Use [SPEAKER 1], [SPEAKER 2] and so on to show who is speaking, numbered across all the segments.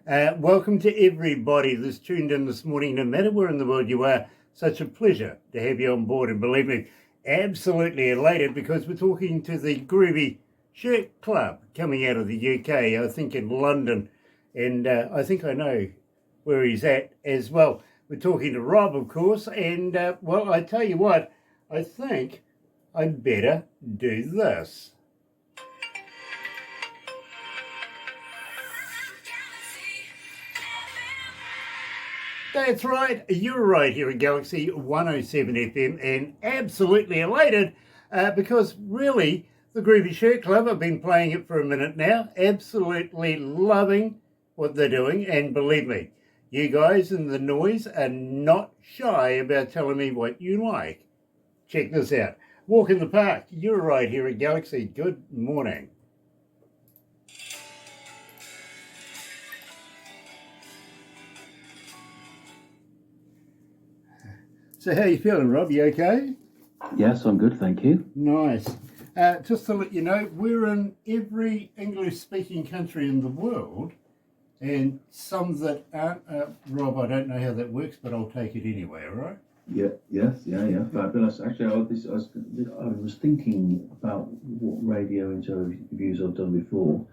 [SPEAKER 1] Welcome to everybody that's tuned in this morning, no matter where in the world you are. Such a pleasure to have you on board, and believe me, absolutely elated because we're talking to the GROOVY Shirt Club coming out of the UK, I think in London, and I think I know where he's at as well. We're talking to Rob, of course, and well, I tell you what, I think I'd better do this. That's right, you're right here at Galaxy 107 FM, and absolutely elated because really the GROOVY Shirt Club, I've been playing it for a minute now, absolutely loving what they're doing, and believe me, you guys in the noise are not shy about telling me what you like. Check this out. Walk in the park, you're right here at Galaxy. Good morning. So how you feeling, Rob? You okay?
[SPEAKER 2] Yes, I'm good, thank you.
[SPEAKER 1] Nice. Just to let you know, we're in every English-speaking country in the world, and some that aren't. Rob, I don't know how that works, but I'll take it anyway, all right?
[SPEAKER 2] Yeah, fabulous. Actually, I was thinking about what radio interviews I've done before,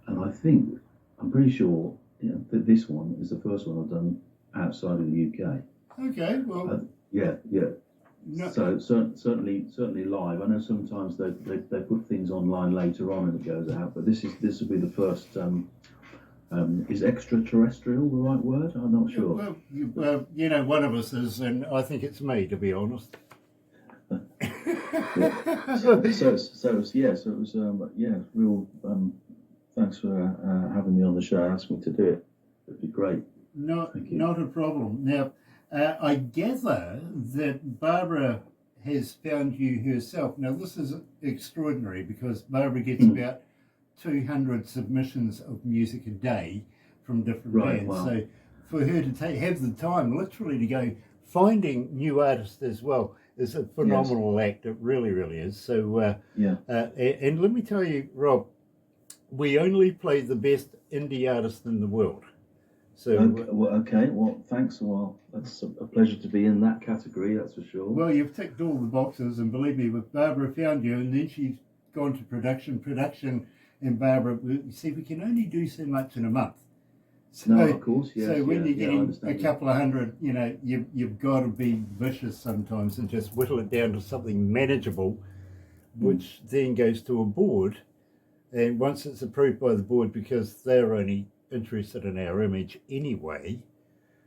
[SPEAKER 2] and I'm pretty sure that this one is the first one I've done outside of the UK.
[SPEAKER 1] Okay, well...
[SPEAKER 2] Yeah.
[SPEAKER 1] No.
[SPEAKER 2] So certainly live. I know sometimes they put things online later on and it goes out, but this will be the first. Is extraterrestrial the right word? I'm not sure.
[SPEAKER 1] Well, one of us is, and I think it's me, to be honest.
[SPEAKER 2] So it was real. Thanks for having me on the show. Asked me to do it. It'd be great.
[SPEAKER 1] Not a problem. Now, I gather that Barbara has found you herself. Now, this is extraordinary because Barbara gets about 200 submissions of music a day from different bands.
[SPEAKER 2] Wow.
[SPEAKER 1] So for her to have the time literally to go finding new artists as well is a phenomenal act. It really, really is. So, and let me tell you, Rob, we only play the best indie artists in the world. So,
[SPEAKER 2] well, thanks. Well, that's a pleasure to be in that category, that's for sure.
[SPEAKER 1] Well, you've ticked all the boxes, and believe me, with Barbara found you, and then she's gone to production, and Barbara, see, we can only do so much in a month. So,
[SPEAKER 2] no, of course, yes.
[SPEAKER 1] So when you're getting a couple of hundred, you've got to be vicious sometimes and just whittle it down to something manageable, which then goes to a board, and once it's approved by the board, because they're only interested in our image anyway.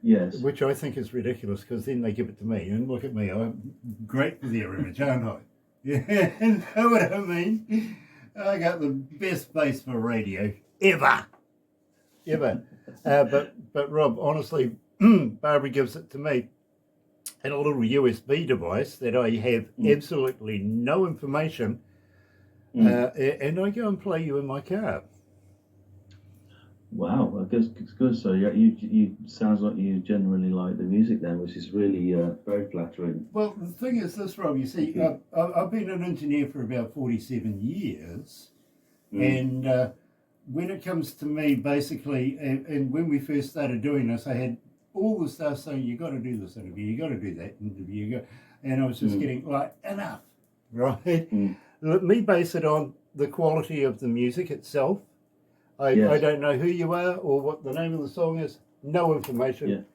[SPEAKER 2] Yes.
[SPEAKER 1] Which I think is ridiculous because then they give it to me and look at me, I'm great for their image, aren't I? Yeah, know what I mean? I got the best face for radio ever. But Rob, honestly, Barbara gives it to me in a little USB device that I have absolutely no information, and I go and play you in my car.
[SPEAKER 2] Wow, I guess it's good. So yeah, you sounds like you generally like the music then, which is really very flattering.
[SPEAKER 1] Well, the thing is this, Rob, you see, I've been an engineer for about 47 years, and when it comes to me, basically, and when we first started doing this, I had all the stuff saying, you got to do this interview, you got to do that interview, and I was just getting like, enough, right? Let me base it on the quality of the music itself. I don't know who you are or what the name of the song is, no information.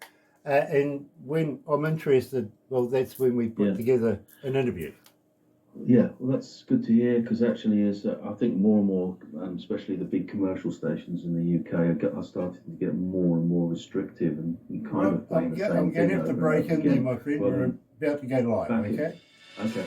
[SPEAKER 1] And when I'm interested, well, that's when we put together an interview.
[SPEAKER 2] Yeah, well, that's good to hear because actually, I think more and more, especially the big commercial stations in the UK, are starting to get more and more restrictive and kind of playing the same thing.
[SPEAKER 1] I'm going to have to break in there, my friend. We're about to go live, okay?
[SPEAKER 2] Okay.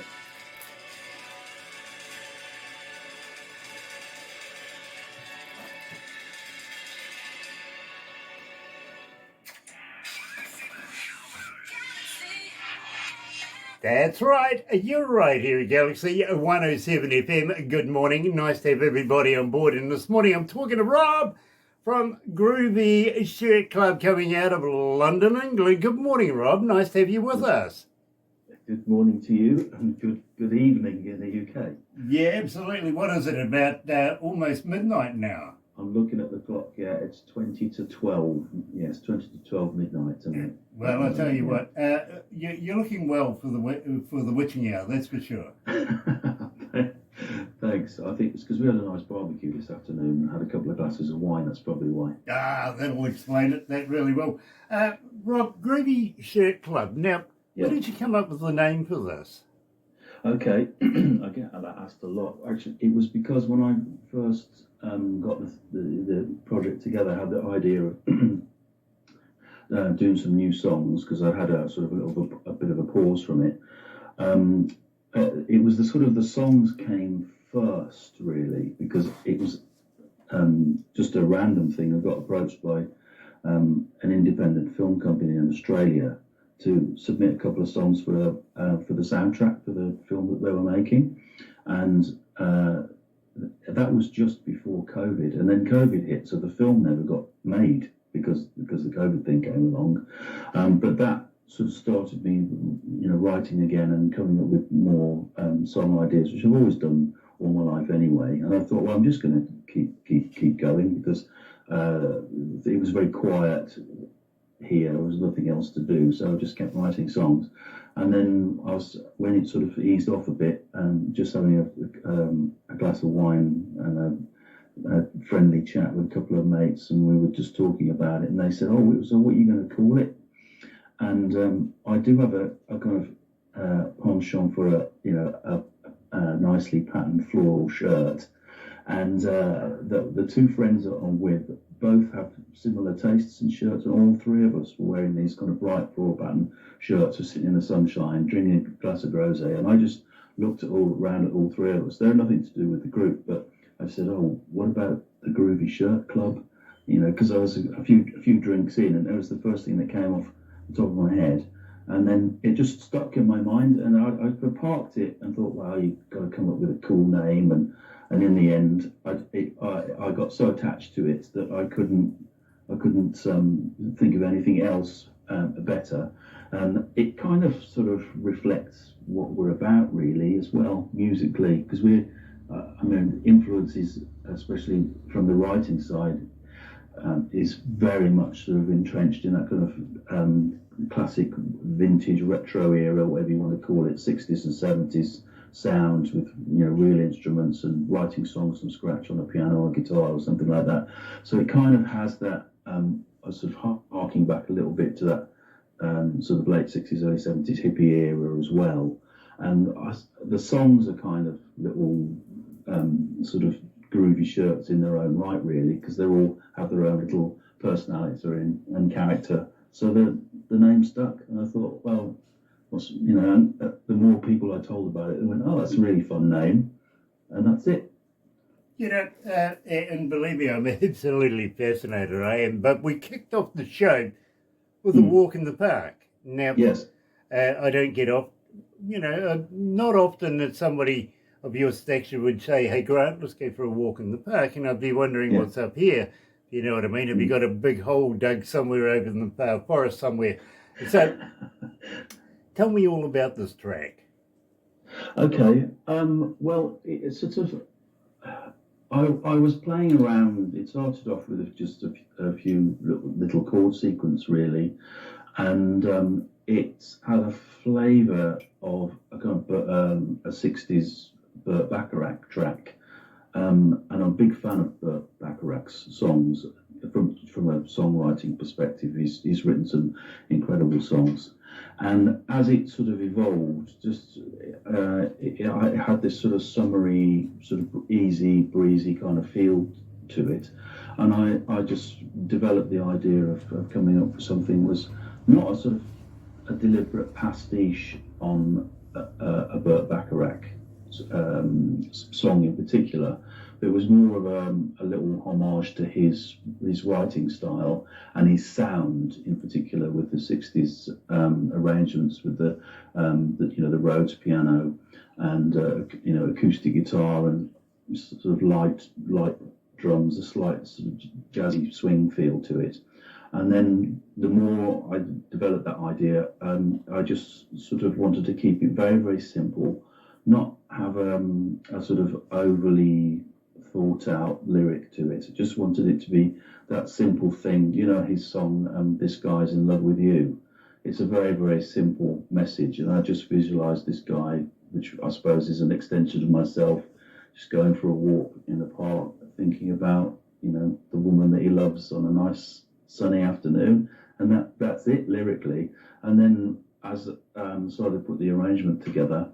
[SPEAKER 1] That's right, you're right here at Galaxy 107 FM. Good morning, nice to have everybody on board. And this morning I'm talking to Rob from GROOVY Shirt Club coming out of London, England. Good morning, Rob, nice to have you with us.
[SPEAKER 2] Good morning to you and good evening in the UK.
[SPEAKER 1] Yeah, absolutely. What is it, about almost midnight now?
[SPEAKER 2] I'm looking at the clock. Yeah, it's 20 to 12. Yes, 20 to 12 midnight tonight.
[SPEAKER 1] Well, I tell you what, you're looking well for the witching hour, that's for sure.
[SPEAKER 2] Thanks. I think it's because we had a nice barbecue this afternoon and had a couple of glasses of wine. That's probably why.
[SPEAKER 1] Ah, that'll explain it that really well. Rob, Groovy Shirt Club. Now,
[SPEAKER 2] Yeah.
[SPEAKER 1] where did you come up with the name for this?
[SPEAKER 2] Okay, I get that asked a lot. Actually, it was because when I first got the project together, I had the idea of doing some new songs because I had a sort of a bit of a pause from it. It was the songs came first, really, because it was just a random thing. I got approached by an independent film company in Australia to submit a couple of songs for the soundtrack for the film that they were making, and that was just before COVID, and then COVID hit, so the film never got made because the COVID thing came along. But that sort of started me, writing again and coming up with more song ideas, which I've always done all my life anyway. And I thought, well, I'm just going to keep going because it was very quiet here. There was nothing else to do, so I just kept writing songs. And then when it sort of eased off a bit, just having a glass of wine and a friendly chat with a couple of mates, and we were just talking about it, and they said, "Oh, so what are you going to call it?" And I do have a kind of penchant for a nicely patterned floral shirt, and the two friends that I'm with both have similar tastes in shirts, and all three of us were wearing these kind of bright floral pattern shirts, we're sitting in the sunshine drinking a glass of rosé, and I just looked around at all three of us. They're nothing to do with the group, but I said, "Oh, what about the Groovy Shirt Club?" Because I was a few drinks in, and it was the first thing that came off the top of my head, and then it just stuck in my mind, and I parked it and thought, well, you've got to come up with a cool name, and in the end, I got so attached to it that I couldn't think of anything else better, and it kind of sort of reflects what we're about really as well musically, because influences, especially from the writing side, is very much sort of entrenched in that kind of classic vintage retro era, whatever you want to call it, 60s and 70s sounds with real instruments, and writing songs from scratch on a piano or guitar or something like that. So it kind of has that sort of harking back a little bit to that sort of late 60s, early 70s hippie era as well. And the songs are kind of little sort of groovy shirts in their own right, really, because they all have their own little personality and character. So the name stuck, and I thought, well, and the more people I told about it, they went, "Oh, that's a really fun name," and that's it.
[SPEAKER 1] And believe me, I'm absolutely fascinated. I am. But we kicked off the show with a walk in the park. Now,
[SPEAKER 2] yes,
[SPEAKER 1] I don't get off. Not often that somebody of your stature would say, "Hey, Grant, let's go for a walk in the park," and I'd be wondering what's up here. You know what I mean? Have you got a big hole dug somewhere over in the forest somewhere? So, tell me all about this track.
[SPEAKER 2] Okay. Well, it's sort of. I was playing around. It started off with just a few little chord sequence, really, and it had a flavour of a kind of a 60s Burt Bacharach track, and I'm a big fan of Burt Bacharach's songs. From a songwriting perspective, he's written some incredible songs, and as it sort of evolved, it had this sort of summery, sort of easy breezy kind of feel to it, and I just developed the idea of coming up with something was not a sort of a deliberate pastiche on a Burt Bacharach song in particular. It was more of a little homage to his writing style and his sound, in particular with the 60s arrangements with the Rhodes piano and acoustic guitar and sort of light drums, a slight sort of jazzy swing feel to it. And then the more I developed that idea, I just sort of wanted to keep it very, very simple, not have a sort of overly thought out lyric to it. I just wanted it to be that simple thing. You know, his song, This Guy's in Love with You. It's a very, very simple message. And I just visualised this guy, which I suppose is an extension of myself, just going for a walk in the park, thinking about, you know, the woman that he loves on a nice sunny afternoon. And that's it lyrically. And then as started to put the arrangement together,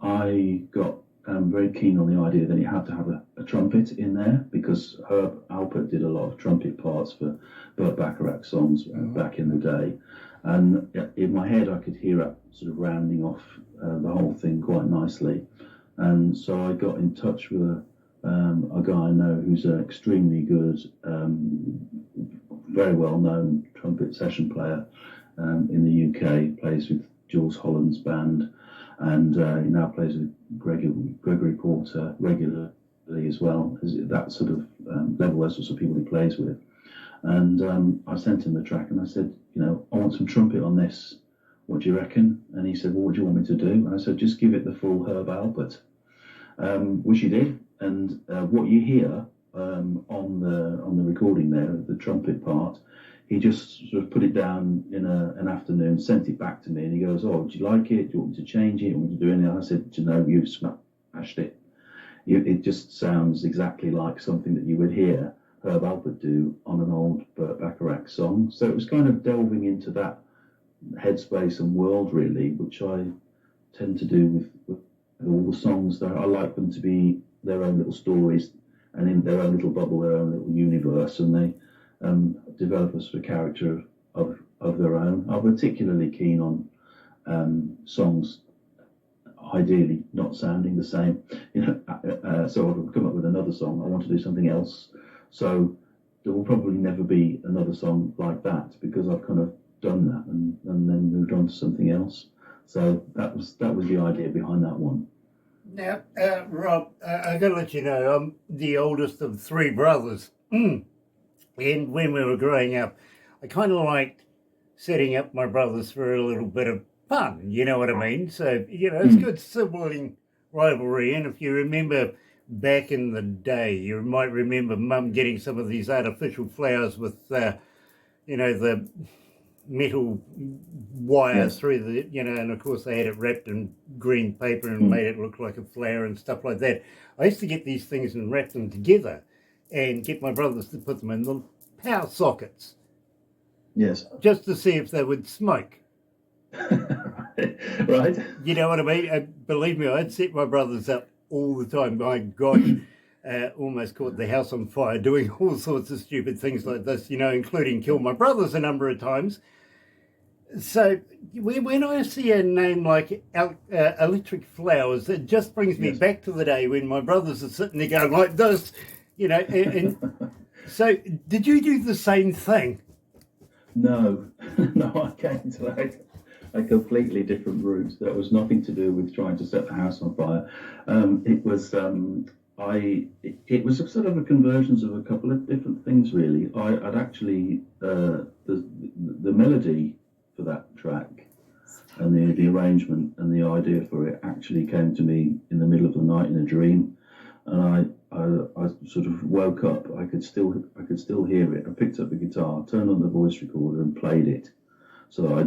[SPEAKER 2] I got very keen on the idea that he had to have a trumpet in there, because Herb Alpert did a lot of trumpet parts for Burt Bacharach songs back in the day. And in my head, I could hear it sort of rounding off the whole thing quite nicely. And so I got in touch with a guy I know who's an extremely good, very well-known trumpet session player in the UK, plays with Jules Holland's band, and he now plays with Gregory Porter regularly as well, as that sort of level, those sorts of people he plays with. And I sent him the track and I said, you know, I want some trumpet on this. What do you reckon? And he said, well, what do you want me to do? And I said, just give it the full Herb Alpert, which he did. And what you hear on the recording there, the trumpet part, he just sort of put it down in an afternoon, sent it back to me, and he goes, oh, do you like it? Do you want me to change it? Do you want me to do anything? I said, you know, you've smashed it. It just sounds exactly like something that you would hear Herb Alpert do on an old Burt Bacharach song. So it was kind of delving into that headspace and world, really, which I tend to do with all the songs. That I like them to be their own little stories and in their own little bubble, their own little universe, and they develop a sort of character of their own. I'm particularly keen on songs ideally not sounding the same. You know, so I've come up with another song, I want to do something else. So there will probably never be another song like that, because I've kind of done that and then moved on to something else. So that was the idea behind that one.
[SPEAKER 1] Now, Rob, I got to let you know, I'm the oldest of three brothers. And when we were growing up, I kind of liked setting up my brothers for a little bit of fun, you know what I mean? So, you know, it's good sibling rivalry. And if you remember back in the day, you might remember Mum getting some of these artificial flowers with, you know, the metal wire through the, you know, and of course they had it wrapped in green paper and made it look like a flower and stuff like that. I used to get these things and wrap them together and get my brothers to put them in the power sockets.
[SPEAKER 2] Yes.
[SPEAKER 1] Just to see if they would smoke.
[SPEAKER 2] Right.
[SPEAKER 1] You know what I mean? Believe me, I'd set my brothers up all the time. My gosh, almost caught the house on fire doing all sorts of stupid things like this, you know, including kill my brothers a number of times. So when I see a name like Electric Flowers, it just brings me back to the day when my brothers are sitting there going like this, you know. And so did you do the same thing?
[SPEAKER 2] No, I came to a completely different route. That was nothing to do with trying to set the house on fire. It was it was a sort of a convergence of a couple of different things, really. I'd actually the melody for that track and the arrangement and the idea for it actually came to me in the middle of the night in a dream, and I sort of woke up. I could still hear it. I picked up the guitar, turned on the voice recorder, and played it. So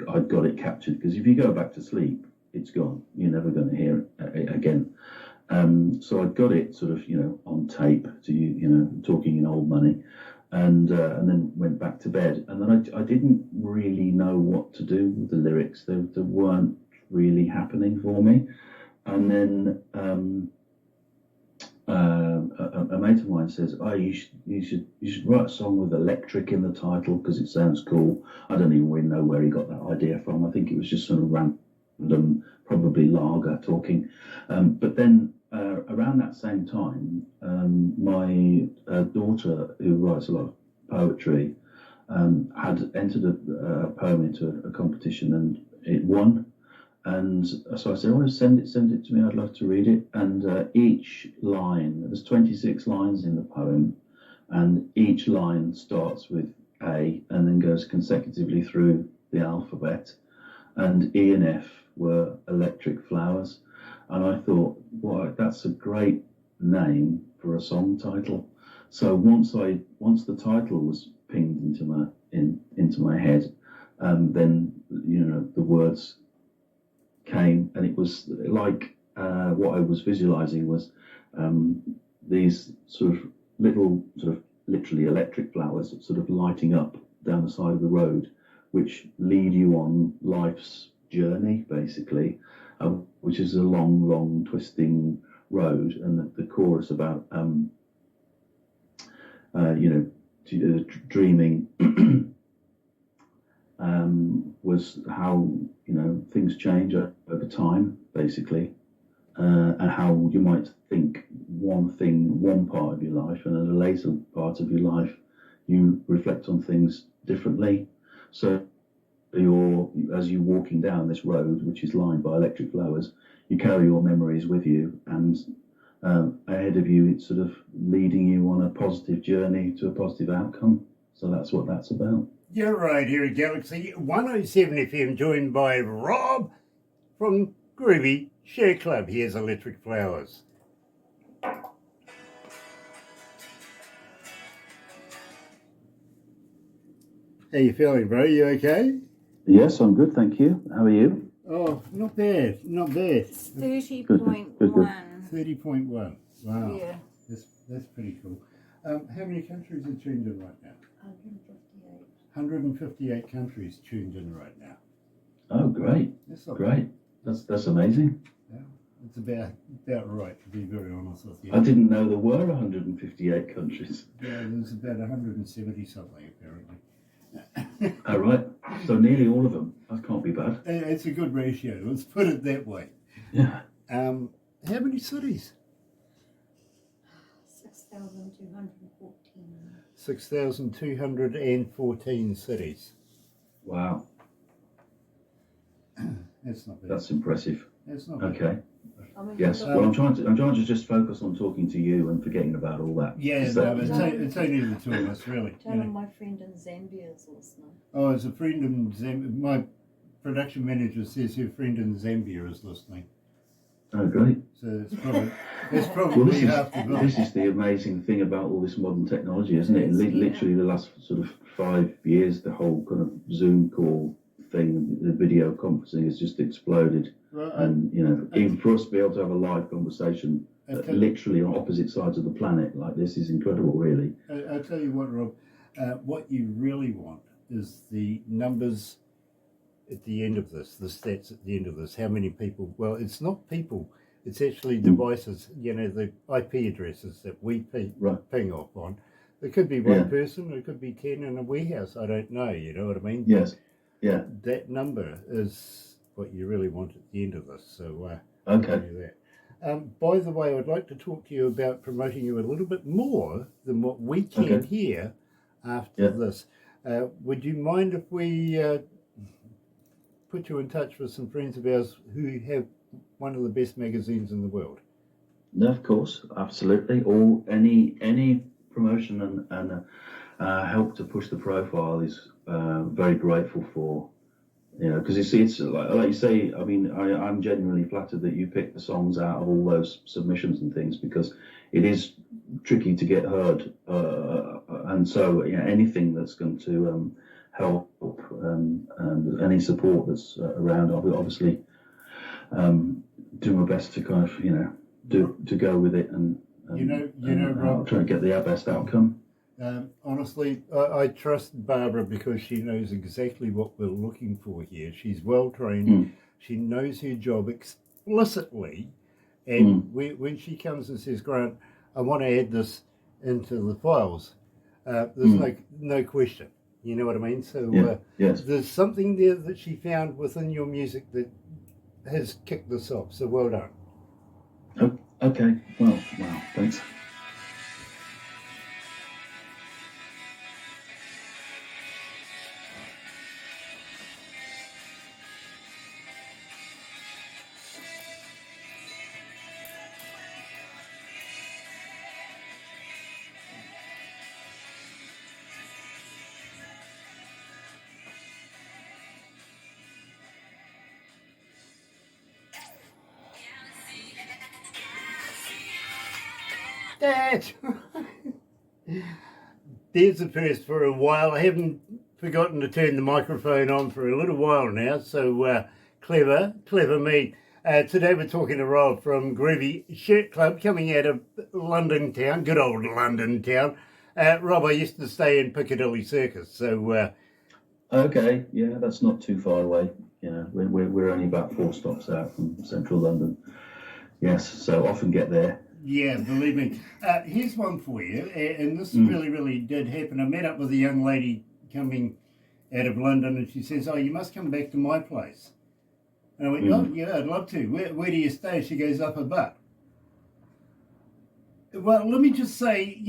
[SPEAKER 2] I'd got it captured, because if you go back to sleep, it's gone. You're never going to hear it again. So I got it sort of, you know, on tape, to you know, talking in old money, and then went back to bed. And then I didn't really know what to do with the lyrics. They weren't really happening for me. And then a mate of mine says, "Oh, you should write a song with electric in the title, because it sounds cool." I don't even really know where he got that idea from. I think it was just sort of random, probably lager talking. But then around that same time, my daughter, who writes a lot of poetry, had entered a poem into a competition, and it won. And so I said, "Oh, send it to me. I'd love to read it." And each line, there's 26 lines in the poem, and each line starts with A and then goes consecutively through the alphabet. And E and F were electric flowers. And I thought, wow, that's a great name for a song title. So once the title was pinged into my head, then the words came, and it was like what I was visualizing was these sort of little, sort of literally electric flowers sort of lighting up down the side of the road, which lead you on life's journey, basically, which is a long, twisting road, and the chorus about dreaming was how things change over time, basically, and how you might think one part of your life, and in a later part of your life you reflect on things differently. So as you're walking down this road, which is lined by electric flowers, you carry your memories with you, and ahead of you it's sort of leading you on a positive journey to a positive outcome. So that's what that's about.
[SPEAKER 1] You're right, here at Galaxy 107 FM, joined by Rob from GROOVY Shirt Club. Here's Electric Flowers. How you feeling, bro? You okay?
[SPEAKER 2] Yes, I'm good, thank you. How are you?
[SPEAKER 1] Oh, not bad, not bad.
[SPEAKER 3] 30.1.
[SPEAKER 1] 30.1. Wow.
[SPEAKER 3] Yeah.
[SPEAKER 1] That's pretty cool. How many countries are tuned in right now?
[SPEAKER 3] 158.
[SPEAKER 1] 158 countries tuned in right now.
[SPEAKER 2] Oh, great.
[SPEAKER 1] That's not
[SPEAKER 2] Great. That's amazing.
[SPEAKER 1] Yeah, it's about right, to be very honest with you.
[SPEAKER 2] I didn't know there were 158 countries.
[SPEAKER 1] Yeah, there's about 170 something apparently.
[SPEAKER 2] Oh, right. So nearly all of them. That can't be bad.
[SPEAKER 1] It's a good ratio, let's put it that way.
[SPEAKER 2] Yeah.
[SPEAKER 1] How many cities?
[SPEAKER 3] 6,214.
[SPEAKER 1] 6,214 cities.
[SPEAKER 2] Wow.
[SPEAKER 1] That's not bad.
[SPEAKER 2] That's impressive.
[SPEAKER 1] That's not bad.
[SPEAKER 2] Okay.
[SPEAKER 3] I mean,
[SPEAKER 2] Yes. Well, I'm trying to just focus on talking to you and forgetting about all that.
[SPEAKER 1] Yeah,
[SPEAKER 2] Is
[SPEAKER 1] no,
[SPEAKER 2] that-
[SPEAKER 1] it's only the two of us, really.
[SPEAKER 3] Tell him my friend in Zambia is listening.
[SPEAKER 1] Oh, it's a friend in Zambia. My production manager says her friend in Zambia is listening.
[SPEAKER 2] Oh, great.
[SPEAKER 1] So it's
[SPEAKER 2] Well,
[SPEAKER 1] probably half the bill.
[SPEAKER 2] this is the amazing thing about all this modern technology, isn't it? Literally the last sort of 5 years, the whole kind of Zoom call thing, the video conferencing has just exploded.
[SPEAKER 1] Right,
[SPEAKER 2] And, even for us to be able to have a live conversation literally on opposite sides of the planet like this is incredible, really.
[SPEAKER 1] I'll tell you what, Rob, what you really want is the numbers at the end of this, the stats at the end of this, how many people, well, it's not people, it's actually devices, the IP addresses that we ping off on. It could be one person, it could be 10 in a warehouse, I don't know, you know what I mean?
[SPEAKER 2] Yes, yeah.
[SPEAKER 1] That number is what you really want at the end of this, so
[SPEAKER 2] Okay.
[SPEAKER 1] I'll do that. By the way, I'd like to talk to you about promoting you a little bit more than what we can hear after this. Would you mind if we put you in touch with some friends of ours who have one of the best magazines in the world?
[SPEAKER 2] No, of course, absolutely. All any promotion and help to push the profile is very grateful for. Because it's like you say. I mean, I'm genuinely flattered that you picked the songs out of all those submissions and things, because it is tricky to get heard, and so anything that's going to help and any support that's around, I'll obviously do my best to kind of to go with it and
[SPEAKER 1] Rob,
[SPEAKER 2] I'll try and get the best outcome.
[SPEAKER 1] Honestly, I trust Barbara because she knows exactly what we're looking for here. She's well trained. She knows her job explicitly, and when she comes and says, "Grant, I want to add this into the files," there's no question. You know what I mean? So
[SPEAKER 2] yes.
[SPEAKER 1] There's something there that she found within your music that has kicked this off. So well done.
[SPEAKER 2] Oh, okay. Well, wow. Thanks.
[SPEAKER 1] That's right. There's the first for a while. I haven't forgotten to turn the microphone on for a little while now, so clever me. Today we're talking to Rob from GROOVY Shirt Club, coming out of London town, good old London town. Rob, I used to stay in Piccadilly Circus, so...
[SPEAKER 2] Okay, yeah, that's not too far away. Yeah, we're only about 4 stops out from central London. Yes, so often get there.
[SPEAKER 1] Yeah, believe me. Here's one for you, and this really did happen. I met up with a young lady coming out of London, and she says, "Oh, you must come back to my place." And I went, "Oh, yeah, I'd love to. Where do you stay?" She goes, "Up a butt." Well, let me just say,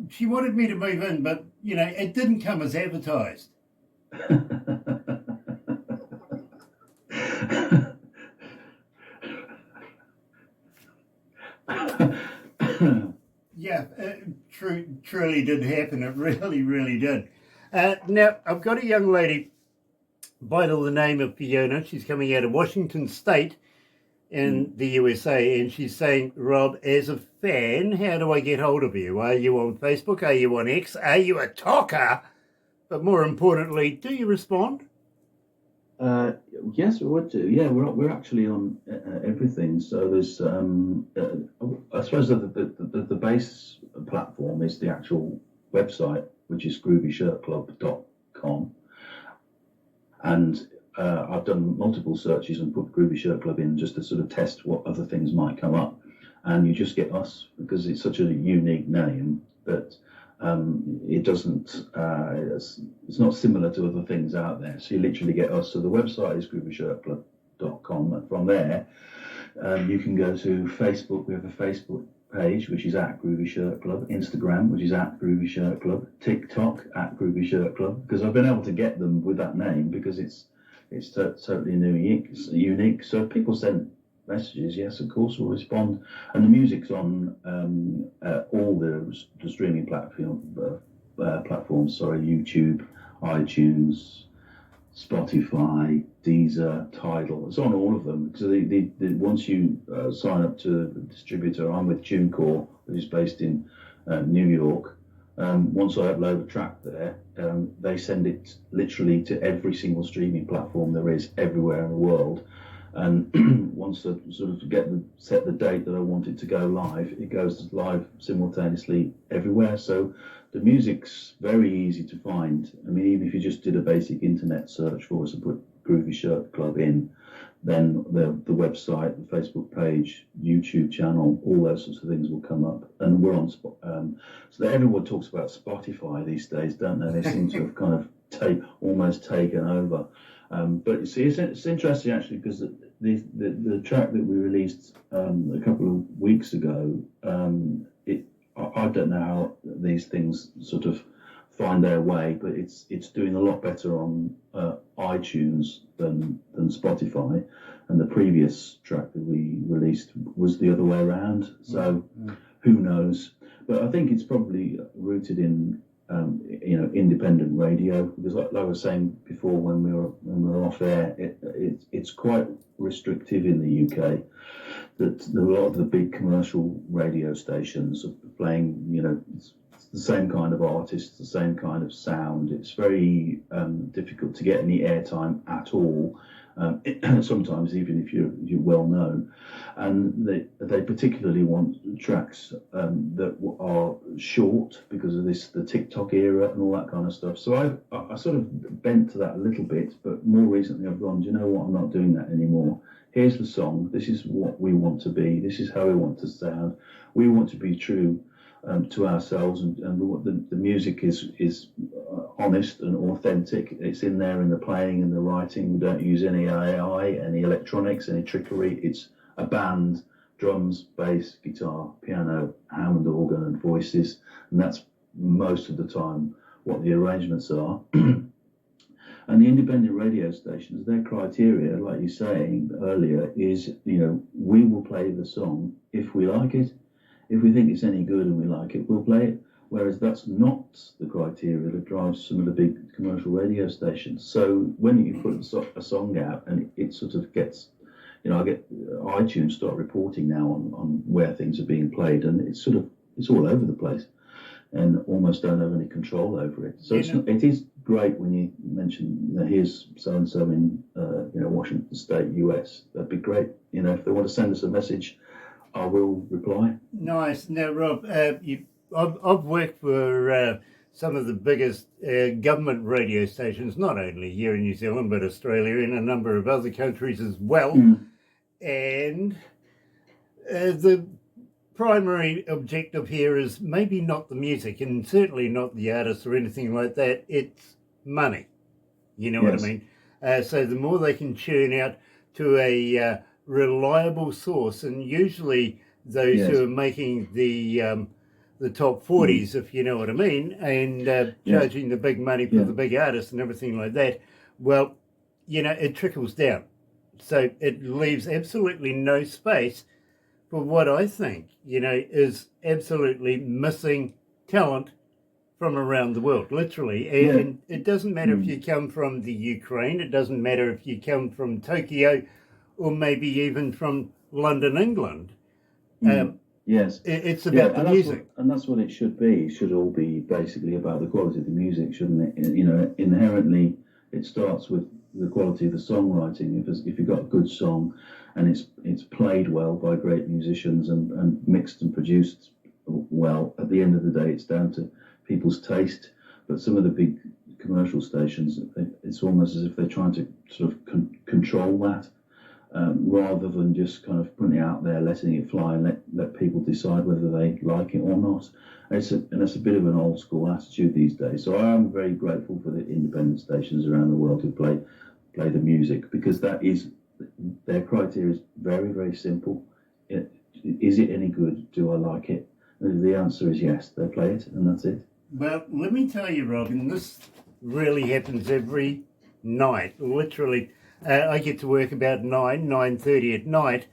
[SPEAKER 1] she wanted me to move in, but, it didn't come as advertised. Yeah, truly did happen. It really did. Now, I've got a young lady by the name of Fiona. She's coming out of Washington State in the USA, and she's saying, "Rob, as a fan, how do I get hold of you? Are you on Facebook? Are you on X? Are you a talker? But more importantly, do you respond?"
[SPEAKER 2] Yes, we would do. Yeah, we're actually on everything. So there's, I suppose the base platform is the actual website, which is groovyshirtclub.com. And I've done multiple searches and put GROOVY Shirt Club in just to sort of test what other things might come up. And you just get us because it's such a unique name that it doesn't, it's not similar to other things out there. So you literally get us. So the website is groovyshirtclub.com. And from there, you can go to Facebook. We have a Facebook page, which is at GROOVY Shirt Club, Instagram, which is at GROOVY Shirt Club, TikTok at GROOVY Shirt Club, because I've been able to get them with that name because it's totally unique. So if people send messages, yes, of course, we'll respond. And the music's on all the streaming platforms. Sorry, YouTube, iTunes, Spotify, Deezer, Tidal. It's on all of them. So once you sign up to the distributor, I'm with TuneCore, which is based in New York. Once I upload a track there, they send it literally to every single streaming platform there is everywhere in the world. And once I sort of set the date that I want it to go live, it goes live simultaneously everywhere. So the music's very easy to find. I mean, even if you just did a basic internet search for us and put GROOVY Shirt Club in, then the website, the Facebook page, YouTube channel, all those sorts of things will come up. And we're on so that everyone talks about Spotify these days, don't they? They seem to have kind of almost taken over. But you see, it's interesting actually because the track that we released a couple of weeks ago, I don't know how these things sort of find their way, but it's doing a lot better on iTunes than Spotify, and the previous track that we released was the other way around. So who knows? But I think it's probably rooted in independent radio, because like I was saying before when we were off air, it's quite restrictive in the UK. That a lot of the big commercial radio stations are playing, it's the same kind of artists, the same kind of sound. It's very difficult to get any airtime at all. Sometimes even if you're well known, and they particularly want tracks that are short because of the TikTok era and all that kind of stuff. So I sort of bent to that a little bit, but more recently I've gone, do you know what, I'm not doing that anymore. Here's the song, this is what we want to be, this is how we want to sound, we want to be true to ourselves, and we want the music is honest and authentic. It's in there in the playing and the writing. We don't use any AI, any electronics, any trickery. It's a band, drums, bass, guitar, piano, Hammond organ and voices, and that's most of the time what the arrangements are. And the independent radio stations, their criteria, like you were saying earlier, is, we will play the song if we like it. If we think it's any good and we like it, we'll play it. Whereas that's not the criteria that drives some of the big commercial radio stations. So when you put a song out and it sort of gets, I get iTunes start reporting now on where things are being played, and it's sort of it's all over the place, and almost don't have any control over it. So it is great when you mention, here's so and so in Washington State, US. That'd be great. If they want to send us a message, I will reply.
[SPEAKER 1] Nice. Now, Rob, I've worked for some of the biggest government radio stations, not only here in New Zealand, but Australia and a number of other countries as well. And the primary objective here is maybe not the music and certainly not the artists or anything like that. It's money. You know what I mean? So the more they can churn out to a reliable source, and usually those who are making the top 40s, if you know what I mean, and charging the big money for the big artists and everything like that, well, it trickles down. So it leaves absolutely no space for what I think, is absolutely missing talent from around the world, literally. And it doesn't matter if you come from the Ukraine, it doesn't matter if you come from Tokyo, or maybe even from London, England.
[SPEAKER 2] Yes,
[SPEAKER 1] it's about the music,
[SPEAKER 2] and that's what it should be. It should all be basically about the quality of the music, shouldn't it? Inherently, it starts with the quality of the songwriting. If you've got a good song, and it's played well by great musicians and mixed and produced well, at the end of the day, it's down to people's taste. But some of the big commercial stations, it's almost as if they're trying to sort of control that. Rather than just kind of putting it out there, letting it fly, and let people decide whether they like it or not. And it's a bit of an old school attitude these days. So I am very grateful for the independent stations around the world who play the music, because that is their criteria is very, very simple. Is it any good? Do I like it? And if the answer is yes, they play it, and that's it.
[SPEAKER 1] Well, let me tell you, Robin, this really happens every night, literally. I get to work about 9:30 at night,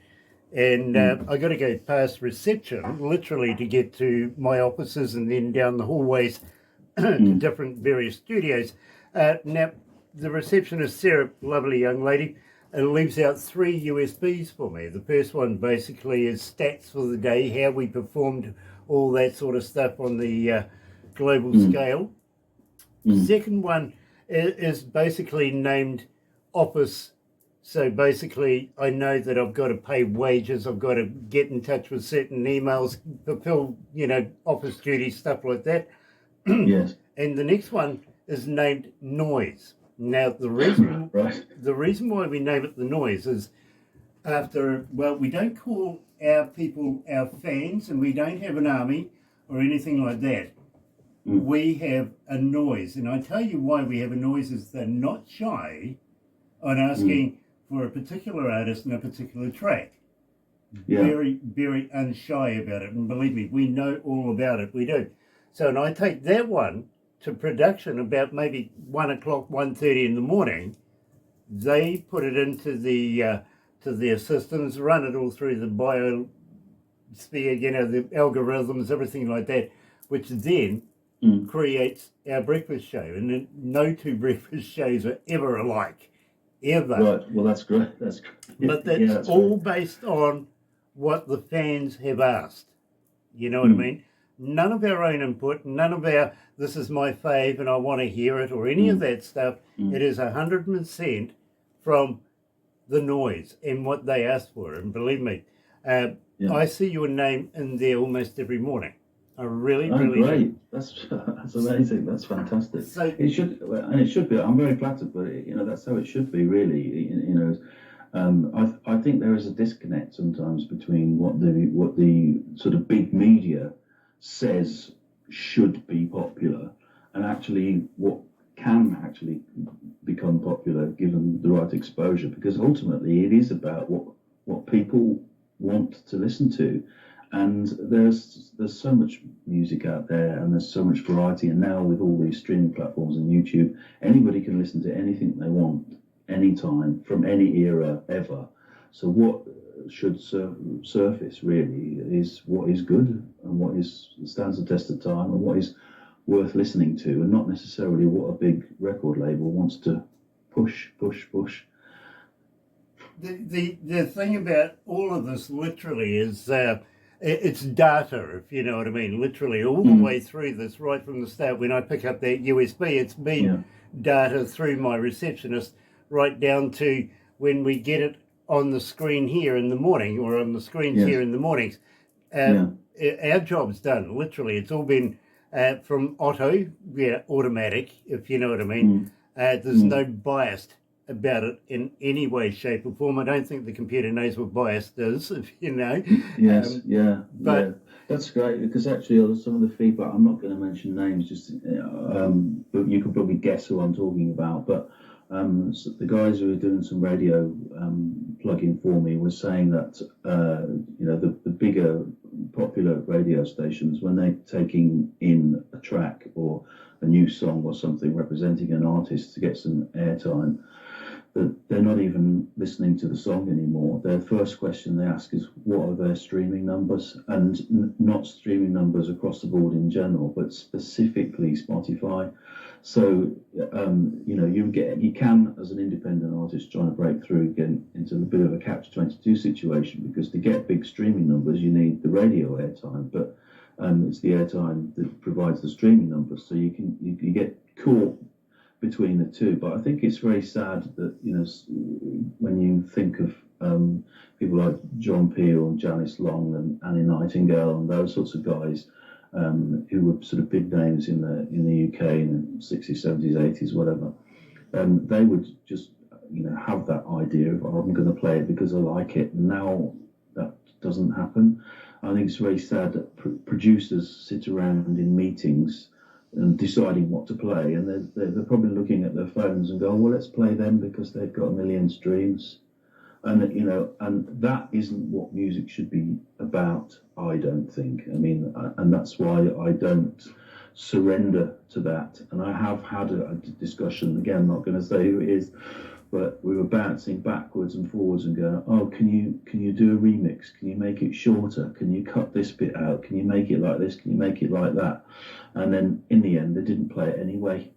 [SPEAKER 1] and I got to go past reception, literally, to get to my offices and then down the hallways to different various studios. Now, the receptionist, Sarah, lovely young lady, leaves out 3 USBs for me. The first one basically is stats for the day, how we performed, all that sort of stuff on the global scale. Second one is basically named office. So basically, I know that I've got to pay wages, I've got to get in touch with certain emails, fulfill, office duties, stuff like that.
[SPEAKER 2] Yes.
[SPEAKER 1] And the next one is named noise. Now, the reason the reason why we name it the noise is we don't call our people our fans, and we don't have an army or anything like that. We have a noise. And I tell you why we have a noise is they're not shy on asking for a particular artist and a particular track. Very, very unshy about it. And believe me, we know all about it. We do. So, and I take that one to production about maybe 1 o'clock, 1:30 in the morning. They put it into the systems, run it all through the biosphere, the algorithms, everything like that, which then creates our breakfast show. And no two breakfast shows are ever alike. Ever.
[SPEAKER 2] Right. Well, that's great. That's great.
[SPEAKER 1] But that's all based on what the fans have asked. You know what I mean? None of our own input, none of our, this is my fave and I want to hear it, or any of that stuff. It is 100% from the noise and what they asked for. And believe me, I see your name in there almost every morning. I really
[SPEAKER 2] great.
[SPEAKER 1] do.
[SPEAKER 2] That's amazing. That's fantastic.
[SPEAKER 1] So,
[SPEAKER 2] it should be. I'm very flattered, but that's how it should be. Really, I think there is a disconnect sometimes between what the sort of big media says should be popular, and actually what can actually become popular given the right exposure. Because ultimately, it is about what people want to listen to. And there's so much music out there, and there's so much variety. And now with all these streaming platforms and YouTube, anybody can listen to anything they want, anytime, from any era, ever. So what should surface really is what is good and what stands the test of time and what is worth listening to, and not necessarily what a big record label wants to push.
[SPEAKER 1] The thing about all of this literally is it's data, if you know what I mean, literally all the way through this, right from the start. When I pick up that USB, it's been data through my receptionist right down to when we get it on the screen here in the morning, or on the screens here in the mornings. Our job's done, literally. It's all been from automatic, if you know what I mean. There's no bias about it in any way, shape or form. I don't think the computer knows what bias is, if you know.
[SPEAKER 2] But that's great, because actually some of the feedback, I'm not going to mention names, just but you could probably guess who I'm talking about. But so the guys who were doing some radio plug-in for me were saying that the bigger popular radio stations, when they're taking in a track or a new song or something representing an artist to get some airtime, that they're not even listening to the song anymore. Their first question they ask is, what are their streaming numbers? And not streaming numbers across the board in general, but specifically Spotify. So you can, as an independent artist trying to break through, get into a bit of a catch-22 situation, because to get big streaming numbers you need the radio airtime, but it's the airtime that provides the streaming numbers, so you get caught between the two. But I think it's very sad that, when you think of people like John Peel and Janice Long and Annie Nightingale and those sorts of guys, who were sort of big names in the UK in the 60s, 70s, 80s, whatever, they would just have that idea of, I'm going to play it because I like it. Now that doesn't happen. I think it's very sad that producers sit around in meetings and deciding what to play, and they're probably looking at their phones and go, well, let's play them because they've got 1 million streams. And and that isn't what music should be about, I don't think. I mean, and that's why I don't surrender to that. And I have had a discussion, again, I'm not going to say who it is, but we were bouncing backwards and forwards and going, oh, can you do a remix? Can you make it shorter? Can you cut this bit out? Can you make it like this? Can you make it like that? And then in the end, they didn't play it anyway.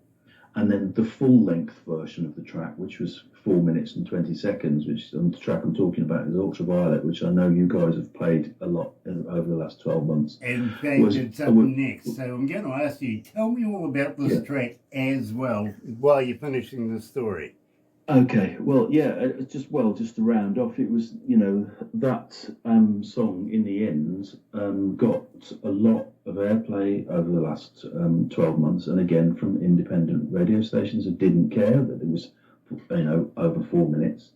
[SPEAKER 2] And then the full-length version of the track, which was 4 minutes and 20 seconds, which the track I'm talking about is Ultraviolet, which I know you guys have played a lot over the last 12 months.
[SPEAKER 1] In fact, it's up next. So I'm going to ask you, tell me all about this track as well, while you're finishing the story.
[SPEAKER 2] Okay, well, just to round off, it was, that song in the end got a lot of airplay over the last 12 months, and again from independent radio stations who didn't care that it was, over 4 minutes.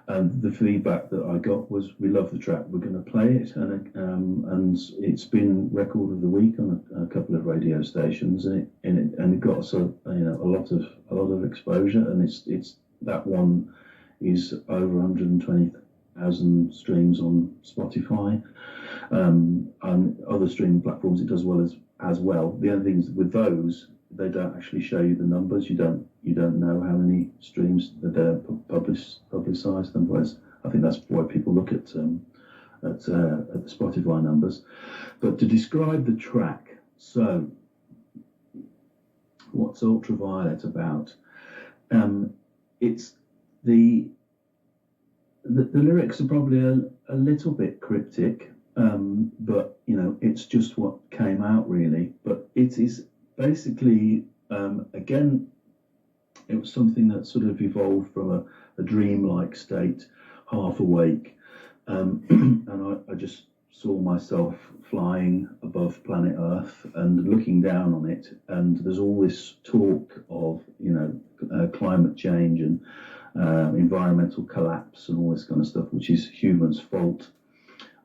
[SPEAKER 2] And the feedback that I got was, we love the track, we're going to play it, and it's been record of the week on a couple of radio stations, and it got us a lot of exposure, and it's that one is over 120,000 streams on Spotify, and other streaming platforms it does well as well. The other thing is, with those, they don't actually show you the numbers. You don't know how many streams that they're publicised. Otherwise, I think that's why people look at the Spotify numbers. But to describe the track, so what's Ultraviolet about? It's the lyrics are probably a little bit cryptic, but it's just what came out really. But it is basically, again, it was something that sort of evolved from a dreamlike state, half awake, and I just saw myself flying above planet Earth and looking down on it, and there's all this talk of climate change and environmental collapse and all this kind of stuff, which is humans' fault.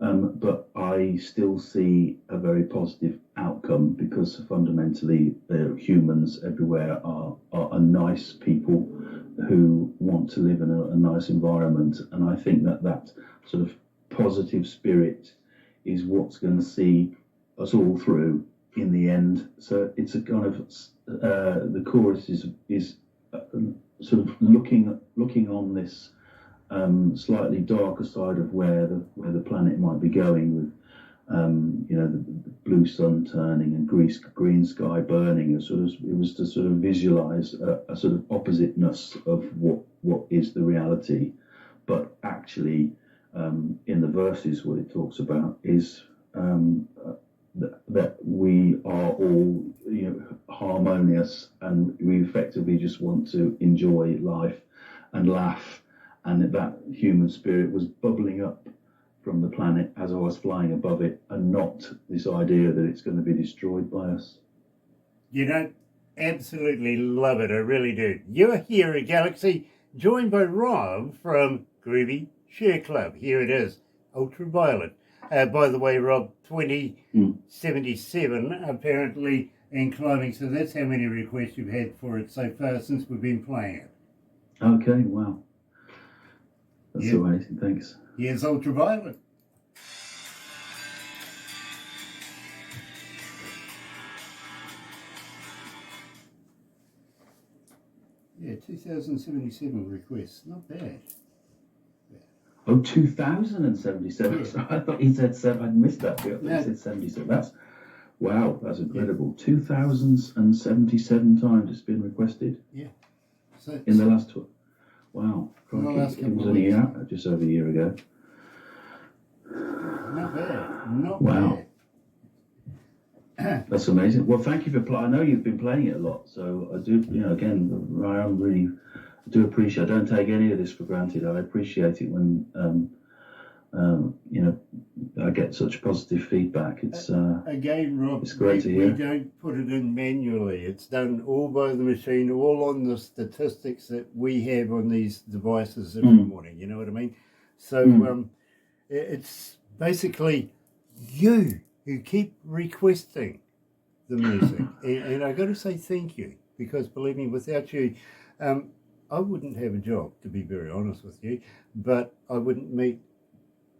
[SPEAKER 2] But I still see a very positive outcome, because fundamentally humans everywhere are nice people who want to live in a nice environment, and I think that sort of positive spirit is what's going to see us all through in the end. So it's a kind of the chorus is sort of looking on this slightly darker side of where the planet might be going, with the blue sun turning and green sky burning. It was to sort of visualize a sort of oppositeness of what is the reality, but actually in the verses what it talks about is that we are all, harmonious, and we effectively just want to enjoy life and laugh, and that human spirit was bubbling up from the planet as I was flying above it, and not this idea that it's going to be destroyed by us.
[SPEAKER 1] Absolutely love it, I really do. You're here at Galaxy, joined by Rob from GROOVY Shirt Club. Here it is, Ultraviolet. By the way, Rob, 2077 apparently in climbing, so that's how many requests you've had for it so far since we've been playing it.
[SPEAKER 2] Okay, wow. That's amazing, thanks.
[SPEAKER 1] Here's Ultraviolet. Yeah, 2077 requests, not bad.
[SPEAKER 2] Oh, 2077.
[SPEAKER 1] Yeah.
[SPEAKER 2] So I thought he said 7. I missed that bit.
[SPEAKER 1] No.
[SPEAKER 2] He said 77. That's incredible. 2077 times it's been requested.
[SPEAKER 1] Yeah. So,
[SPEAKER 2] in the last wow.
[SPEAKER 1] In the last
[SPEAKER 2] it
[SPEAKER 1] couple
[SPEAKER 2] was
[SPEAKER 1] of
[SPEAKER 2] only
[SPEAKER 1] weeks.
[SPEAKER 2] out just over a year ago.
[SPEAKER 1] Not bad. Not
[SPEAKER 2] Wow.
[SPEAKER 1] bad.
[SPEAKER 2] That's amazing. Well, thank you for playing. I know you've been playing it a lot, so I do. Again, I do appreciate. I don't take any of this for granted. I appreciate it when I get such positive feedback. It's
[SPEAKER 1] again, Rob.
[SPEAKER 2] it's great to hear.
[SPEAKER 1] We don't put it in manually. It's done all by the machine, all on the statistics that we have on these devices every morning. You know what I mean? So it's basically you who keep requesting the music, and I got to say thank you, because believe me, without you, I wouldn't have a job, to be very honest with you, but I wouldn't meet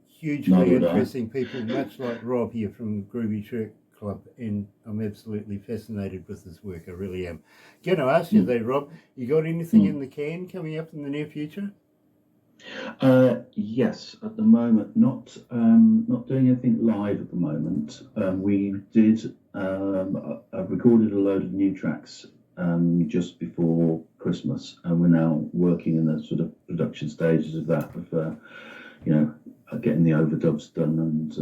[SPEAKER 1] hugely interesting people, much like Rob here from GROOVY Shirt Club, and I'm absolutely fascinated with his work. I really am. Going to ask you though, Rob, you got anything in the can coming up in the near future?
[SPEAKER 2] Yes, at the moment, not doing anything live at the moment. We did. I've recorded a load of new tracks just before Christmas, and we're now working in the sort of production stages of that. Of getting the overdubs done, and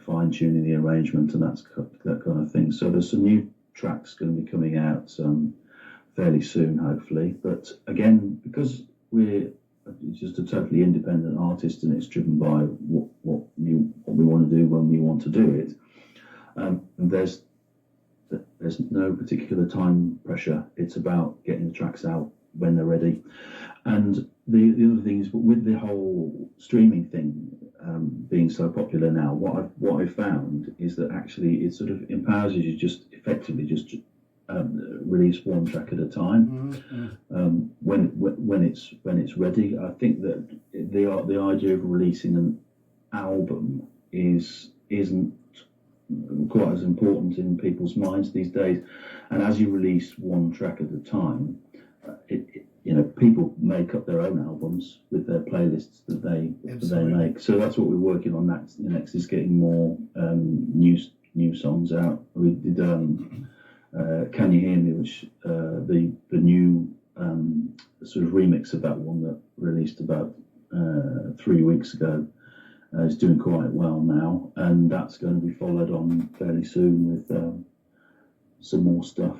[SPEAKER 2] fine tuning the arrangement, and that kind of thing. So there's some new tracks going to be coming out fairly soon, hopefully. But again, because we're just a totally independent artist, and it's driven by what we want to do when we want to do it. And there's no particular time pressure. It's about getting the tracks out when they're ready. And the other thing is, with the whole streaming thing being so popular now, what I've found is that actually it sort of empowers you to just effectively just release one track at a time. When it's ready. I think that the idea of releasing an album isn't quite as important in people's minds these days. And as you release one track at a time, people make up their own albums with their playlists that they make. So that's what we're working on next is getting more new songs out. We did Can You Hear Me, which the new sort of remix of that one that released about 3 weeks ago is doing quite well now, and that's going to be followed on fairly soon with some more stuff.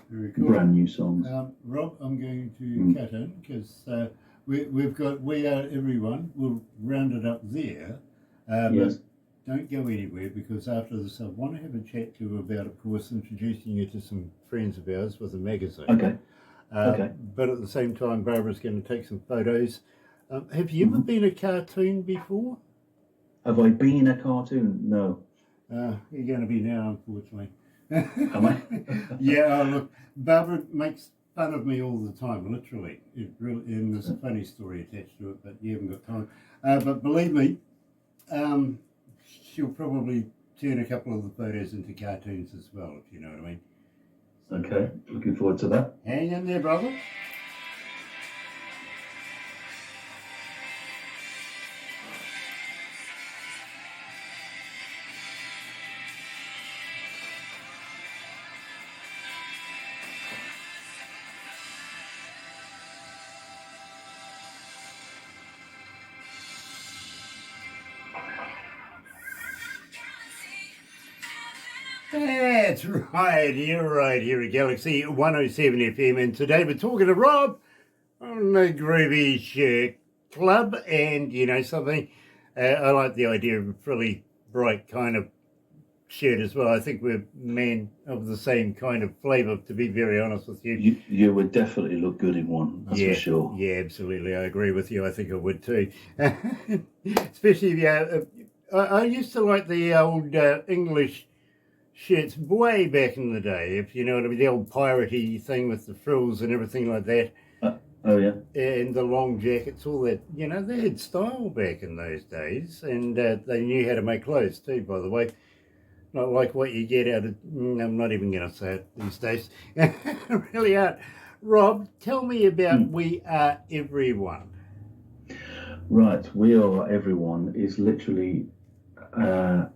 [SPEAKER 1] Very cool.
[SPEAKER 2] Brand new songs.
[SPEAKER 1] Rob, I'm going to cut in because we've got We Are Everyone. We'll round it up there.
[SPEAKER 2] Yes.
[SPEAKER 1] But don't go anywhere, because after this I want to have a chat to you about, of course, introducing you to some friends of ours with a magazine.
[SPEAKER 2] Okay. Okay.
[SPEAKER 1] But at the same time, Barbara's going to take some photos. Have you ever been a cartoon before?
[SPEAKER 2] Have I been a cartoon? No.
[SPEAKER 1] You're going to be now, unfortunately.
[SPEAKER 2] Am I?
[SPEAKER 1] Yeah, look, Barbara makes fun of me all the time, literally. And there's a funny story attached to it, but you haven't got time. But believe me, she'll probably turn a couple of the photos into cartoons as well, if you know what I mean.
[SPEAKER 2] Okay, looking forward to that.
[SPEAKER 1] Hang in there, brother. That's right, you're right here at Galaxy 107 FM, and today we're talking to Rob on the Groovy Shirt Club. And you know something, I like the idea of a really bright kind of shirt as well. I think we're men of the same kind of flavour, to be very honest with you.
[SPEAKER 2] You would definitely look good in one, that's for sure.
[SPEAKER 1] Yeah, absolutely, I agree with you. I think I would too. Especially, I used to like the old English shirts way back in the day, if you know what I mean, the old piratey thing with the frills and everything like that.
[SPEAKER 2] Oh yeah.
[SPEAKER 1] And the long jackets, all that. You know, they had style back in those days, and they knew how to make clothes too, by the way. Not like what you get out of, I'm not even going to say it these days. Really aren't. Rob, tell me about We Are Everyone.
[SPEAKER 2] Right, We Are Everyone is literally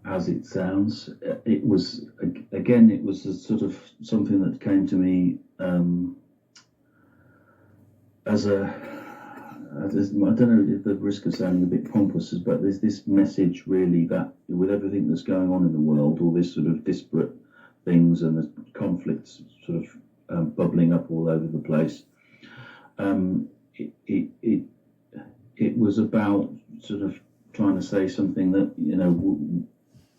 [SPEAKER 2] as it sounds. It was a sort of something that came to me as I don't know if the risk of sounding a bit pompous, but there's this message really that with everything that's going on in the world, all this sort of disparate things and the conflicts sort of bubbling up all over the place, it was about sort of trying to say something that, you know,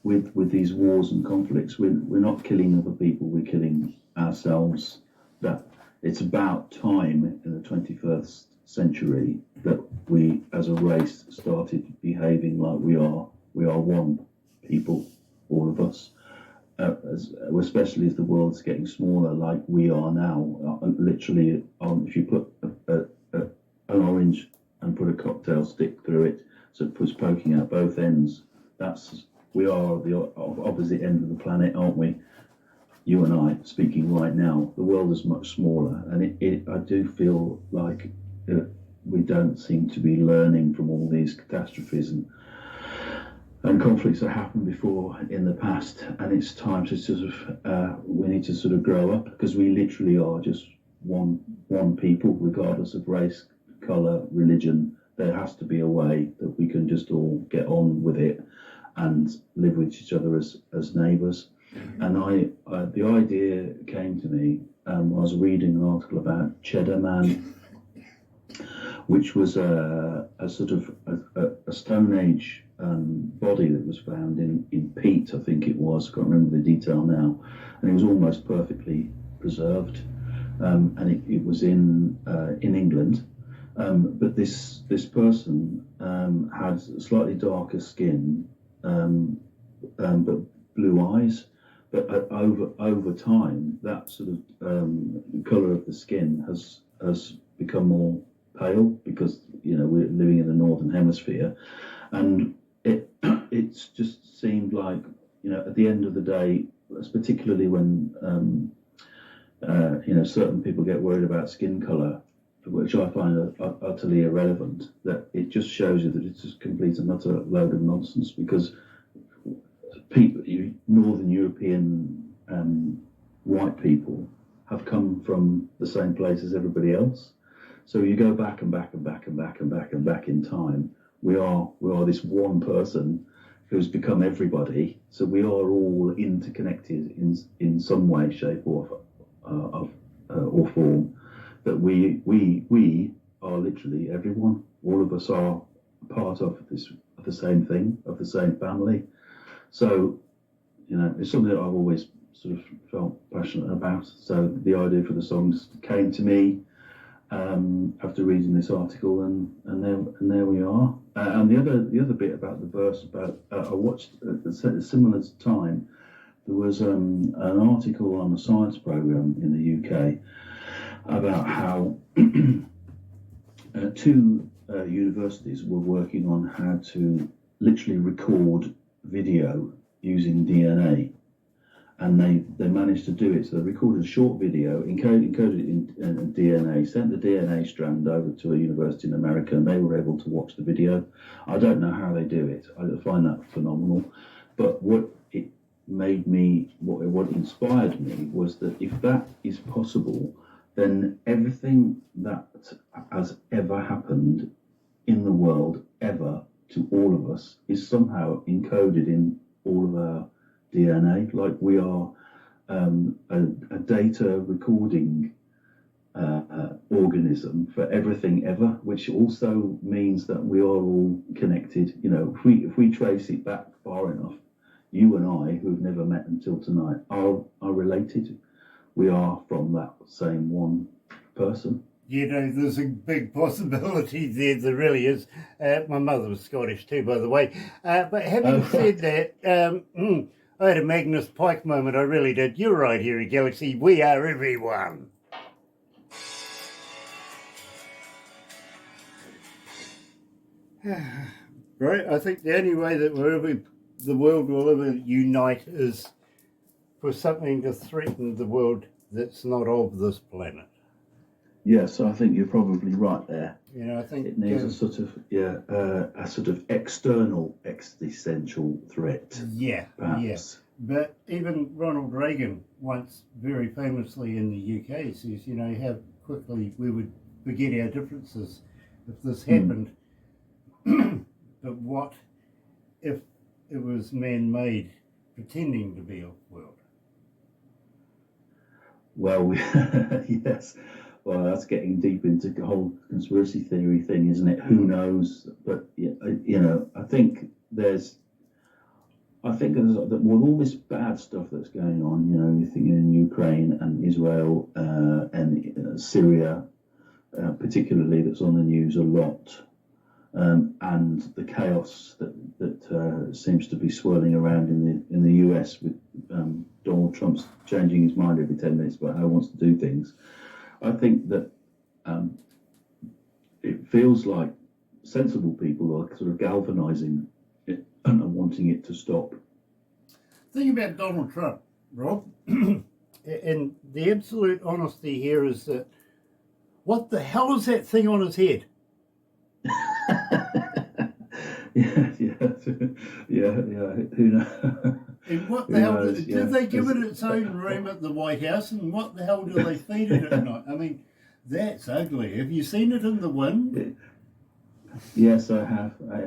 [SPEAKER 2] with these wars and conflicts, we're not killing other people, we're killing ourselves. That it's about time in the 21st century that we as a race started behaving like we are one people, all of us, especially as the world's getting smaller like we are now. Literally, if you put an orange and put a cocktail stick through it, so it puts poking out both ends, we are the opposite end of the planet, aren't we? You and I speaking right now, the world is much smaller, and I do feel like we don't seem to be learning from all these catastrophes and conflicts that happened before in the past, and it's time to sort of we need to sort of grow up, because we literally are just one people, regardless of race, colour, religion. There has to be a way that we can just all get on with it and live with each other as neighbours. And the idea came to me. I was reading an article about Cheddar Man, which was a sort of a Stone Age body that was found in peat, I think it was. I can't remember the detail now, and it was almost perfectly preserved, and it was in England. But this person had slightly darker skin, but blue eyes. But over time, that sort of colour of the skin has become more pale, because, you know, we're living in the northern hemisphere, and it's just seemed like, you know, at the end of the day, particularly when you know, certain people get worried about skin colour, which I find utterly irrelevant, that it just shows you that it's just complete and utter load of nonsense, because people, Northern European white people have come from the same place as everybody else. So you go back and back and back and back and back and back in time. We are this one person who's become everybody. So we are all interconnected in some way, shape, or form. That we are literally everyone. All of us are part of the same thing, of the same family. So, you know, it's something that I've always sort of felt passionate about. So the idea for the songs came to me after reading this article, and there we are. And the other bit about the verse, about I watched at a similar time, there was an article on a science program in the UK about how two universities were working on how to literally record video using DNA, and they managed to do it. So they recorded a short video, encoded it in DNA, sent the DNA strand over to a university in America, and they were able to watch the video. I don't know how they do it. I find that phenomenal. But what it made me, what inspired me, was that if that is possible, then everything that has ever happened in the world, ever, to all of us, is somehow encoded in all of our DNA, like we are a data recording organism for everything ever, which also means that we are all connected. You know, if we trace it back far enough, you and I, who have never met until tonight, are related. We are from that same one person.
[SPEAKER 1] You know, there's a big possibility there really is. My mother was Scottish too, by the way. But having said that, I had a Magnus Pike moment, I really did. You're right here at Galaxy, we are everyone. Right, I think the only way that the world will ever unite is for something to threaten the world that's not of this planet.
[SPEAKER 2] Yes, I think you're probably right there.
[SPEAKER 1] You know, I think
[SPEAKER 2] it needs a sort of external existential threat.
[SPEAKER 1] Yeah,
[SPEAKER 2] perhaps.
[SPEAKER 1] Yes. But even Ronald Reagan once very famously in the UK says, you know, how quickly we would forget our differences if this happened. But what if it was man-made pretending to be off-world?
[SPEAKER 2] Well, yes. Well, that's getting deep into the whole conspiracy theory thing, isn't it? Who knows? But you know, I think there's with all this bad stuff that's going on. You know, you think in Ukraine and Israel and Syria, particularly, that's on the news a lot, and the chaos that seems to be swirling around in the US with Donald Trump's changing his mind every 10 minutes about how he wants to do things. I think that it feels like sensible people are sort of galvanising it and wanting it to stop.
[SPEAKER 1] Think about Donald Trump, Rob, and the absolute honesty here is that what the hell is that thing on his head?
[SPEAKER 2] Yeah. Who knows?
[SPEAKER 1] And what the hell? Did they give it its own room at the White House? And what the hell do they feed it at night? I mean, that's ugly. Have you seen it in the wind?
[SPEAKER 2] Yes, I have. I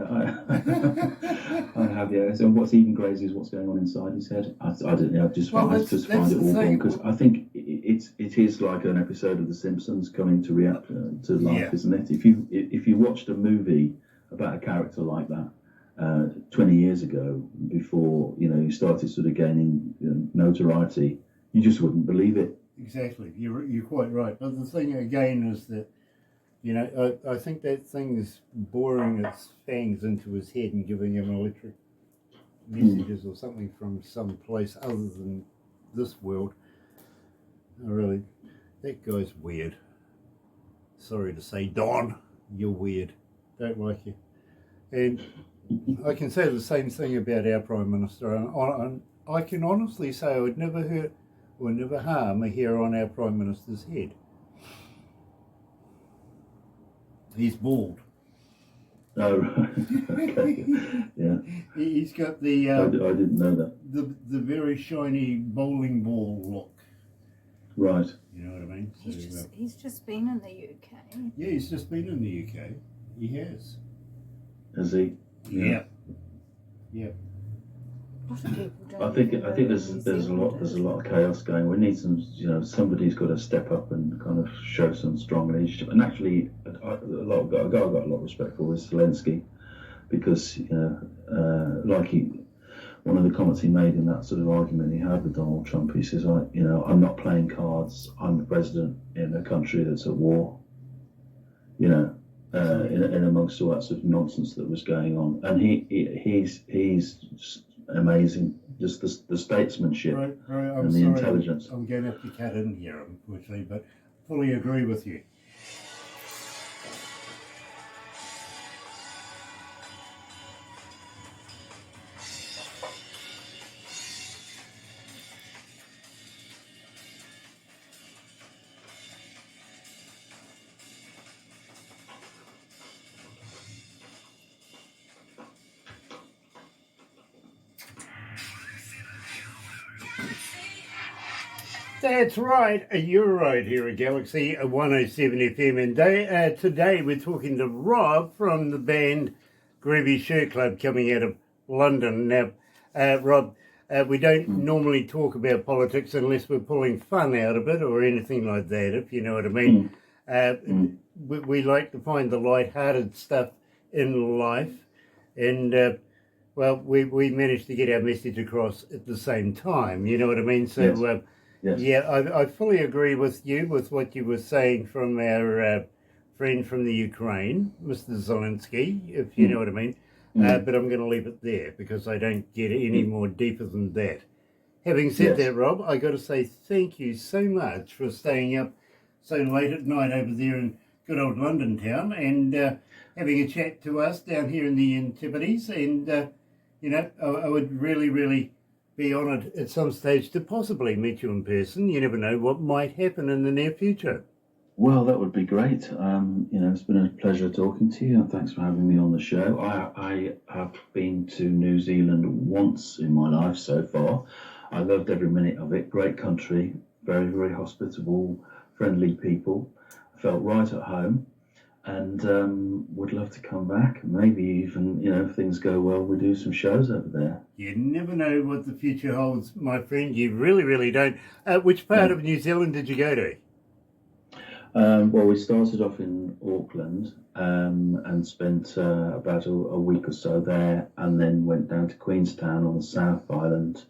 [SPEAKER 2] have. Yeah. So what's even crazy is what's going on inside his head. I don't know. I just find it awful because I think it is like an episode of The Simpsons coming to react to life, isn't it? If you watched a movie about a character like that 20 years ago, before you started sort of gaining notoriety, you just wouldn't believe it.
[SPEAKER 1] Exactly, you're quite right. But the thing again is that I think that thing is boring its fangs into his head and giving him electric messages or something from some place other than this world. Really, that guy's weird. Sorry to say, Don, you're weird. Don't like you. And I can say the same thing about our Prime Minister. And I can honestly say I would never hurt or never harm a hair on our Prime Minister's head. He's bald.
[SPEAKER 2] Oh, right. Okay. Yeah.
[SPEAKER 1] He's got the...
[SPEAKER 2] I didn't know that.
[SPEAKER 1] The very shiny bowling ball look.
[SPEAKER 2] Right.
[SPEAKER 1] You know what I mean? So,
[SPEAKER 3] he's just been in the UK.
[SPEAKER 1] Yeah, he's just been in the UK. He has.
[SPEAKER 2] Has he?
[SPEAKER 1] Yeah.
[SPEAKER 3] A lot of people don't.
[SPEAKER 2] I think there's a lot of chaos going. We need some, somebody's got to step up and kind of show some strong leadership. And actually, a guy I've got a lot of respect for is Zelensky, because one of the comments he made in that sort of argument he had with Donald Trump, he says, I'm not playing cards. I'm the president in a country that's at war. In amongst all that sort of nonsense that was going on, and he's amazing. Just the statesmanship and the intelligence.
[SPEAKER 1] I'm going to have to cut in here, unfortunately, but fully agree with you. That's right, you're right here at Galaxy 107 FM, and today we're talking to Rob from the band GROOVY Shirt Club coming out of London. Now, Rob, We don't normally talk about politics unless we're pulling fun out of it or anything like that, if you know what I mean. We like to find the light-hearted stuff in life, and well, we managed to get our message across at the same time, you know what I mean? So,
[SPEAKER 2] Yes.
[SPEAKER 1] yeah, I fully agree with you with what you were saying from our friend from the Ukraine, Mr. Zelensky, if you know what I mean. But I'm going to leave it there because I don't get any more deeper than that. Having said that, Rob, I got to say thank you so much for staying up so late at night over there in good old London town and having a chat to us down here in the Antipodes. And, you know, I would really, really be honoured at some stage to possibly meet you in person. You never know what might happen in the near future.
[SPEAKER 2] Well, that would be great. You know, it's been a pleasure talking to you, and thanks for having me on the show. I have been to New Zealand once in my life so far. I loved every minute of it. Great country, very, very hospitable, friendly people. I felt right at home, and would love to come back. Maybe even, you know, if things go well, we do some shows over there.
[SPEAKER 1] You never know what the future holds, my friend. You really, really don't. Which part of New Zealand did you go to?
[SPEAKER 2] Well, we started off in Auckland and spent about a week or so there, and then went down to Queenstown on the South Island,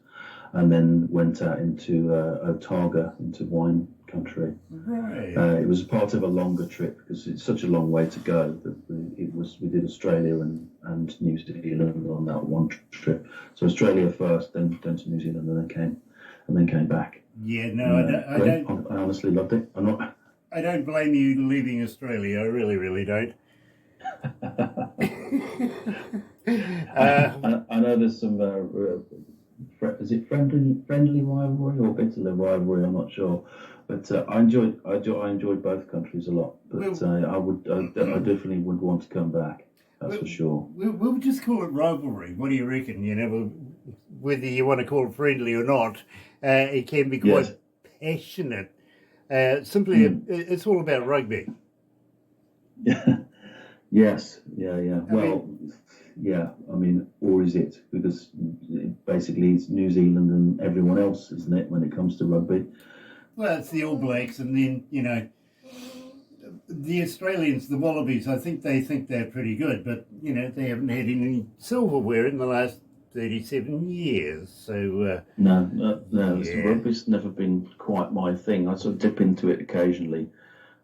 [SPEAKER 2] and then went out into Otago, into wine country.
[SPEAKER 1] Right.
[SPEAKER 2] It was part of a longer trip because it's such a long way to go that we did Australia and New Zealand on that one trip. So Australia first, then to New Zealand, and then came back.
[SPEAKER 1] Yeah, no,
[SPEAKER 2] I honestly loved it.
[SPEAKER 1] I don't blame you leaving Australia. I really, really don't.
[SPEAKER 2] I know there's some. Is it friendly rivalry or bitter rivalry? I'm not sure, but I enjoyed both countries a lot. But I definitely would want to come back. That's for sure.
[SPEAKER 1] We'll just call it rivalry. What do you reckon? You know, whether you want to call it friendly or not, it can be quite passionate. Simply, it's all about rugby.
[SPEAKER 2] Yes. Yeah. I mean, or is it? Because basically it's New Zealand and everyone else, isn't it, when it comes to rugby?
[SPEAKER 1] Well, it's the All Blacks, and then, you know, the Australians, the Wallabies, I think they think they're pretty good, but, you know, they haven't had any silverware in the last 37 years, so...
[SPEAKER 2] No, rugby's never been quite my thing. I sort of dip into it occasionally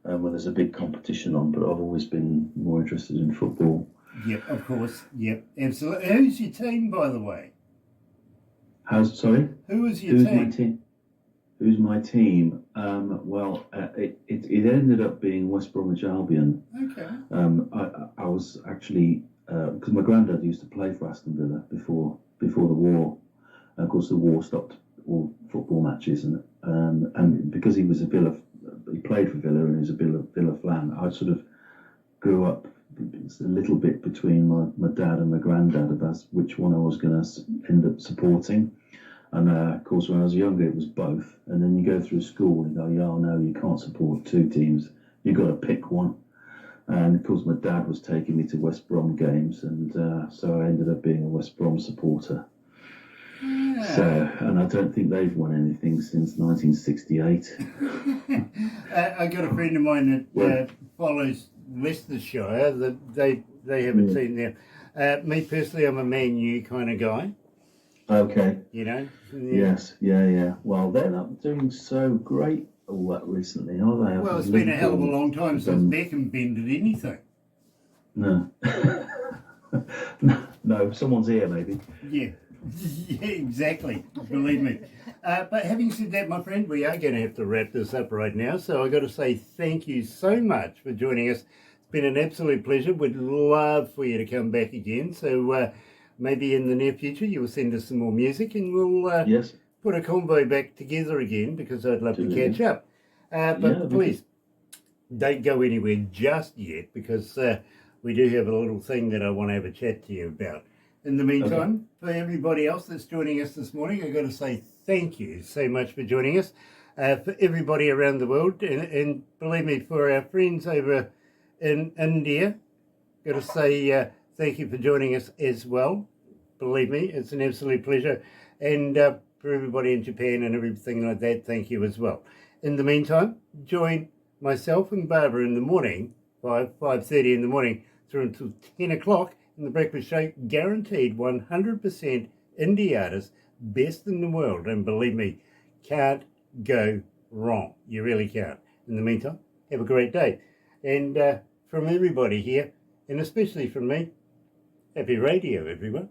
[SPEAKER 2] when there's a big competition on, but I've always been more interested in football.
[SPEAKER 1] Yep, of course. Yep, absolutely. Who's your team, by the way?
[SPEAKER 2] Sorry?
[SPEAKER 1] Who is your team?
[SPEAKER 2] My team? Who's my team? It ended up being West Bromwich Albion.
[SPEAKER 1] Okay.
[SPEAKER 2] I was actually... because my granddad used to play for Aston Villa before the war. And of course, the war stopped all football matches, and because he was he played for Villa and he was a Villa fan. I sort of grew up a little bit between my dad and my granddad about which one I was going to end up supporting. And of course, when I was younger, it was both. And then you go through school and you go, yeah, no, you can't support two teams. You've got to pick one. And of course, my dad was taking me to West Brom games, and so I ended up being a West Brom supporter. Yeah. So, and I don't think they've won anything since 1968.
[SPEAKER 1] I got a friend of mine that follows Leicestershire. That they have a team there. Me personally, I'm a Man U kind of guy.
[SPEAKER 2] Okay.
[SPEAKER 1] You know.
[SPEAKER 2] Yes. Yeah. Well, they're not doing so great all that recently, are they?
[SPEAKER 1] Well, it's been a hell of a long time since Beckham bended anything.
[SPEAKER 2] No. No, someone's here, maybe.
[SPEAKER 1] Yeah, exactly. Believe me. But having said that, my friend, we are going to have to wrap this up right now. So I've got to say thank you so much for joining us. It's been an absolute pleasure. We'd love for you to come back again. So maybe in the near future you'll send us some more music and we'll put a convo back together again because I'd love to catch up. But please don't go anywhere just yet because we do have a little thing that I want to have a chat to you about. In the meantime, for everybody else that's joining us this morning, I've got to say thank you so much for joining us. For everybody around the world, and believe me, for our friends over in India, got to say thank you for joining us as well. believe me, it's an absolute pleasure. And for everybody in Japan and everything like that, thank you as well. In the meantime, join myself and Barbara in the morning, 5:30 in the morning, through until 10 o'clock in the breakfast show, guaranteed 100% indie artists, best in the world. And believe me, can't go wrong. You really can't. In the meantime, have a great day. And from everybody here, and especially from me, happy radio, everyone.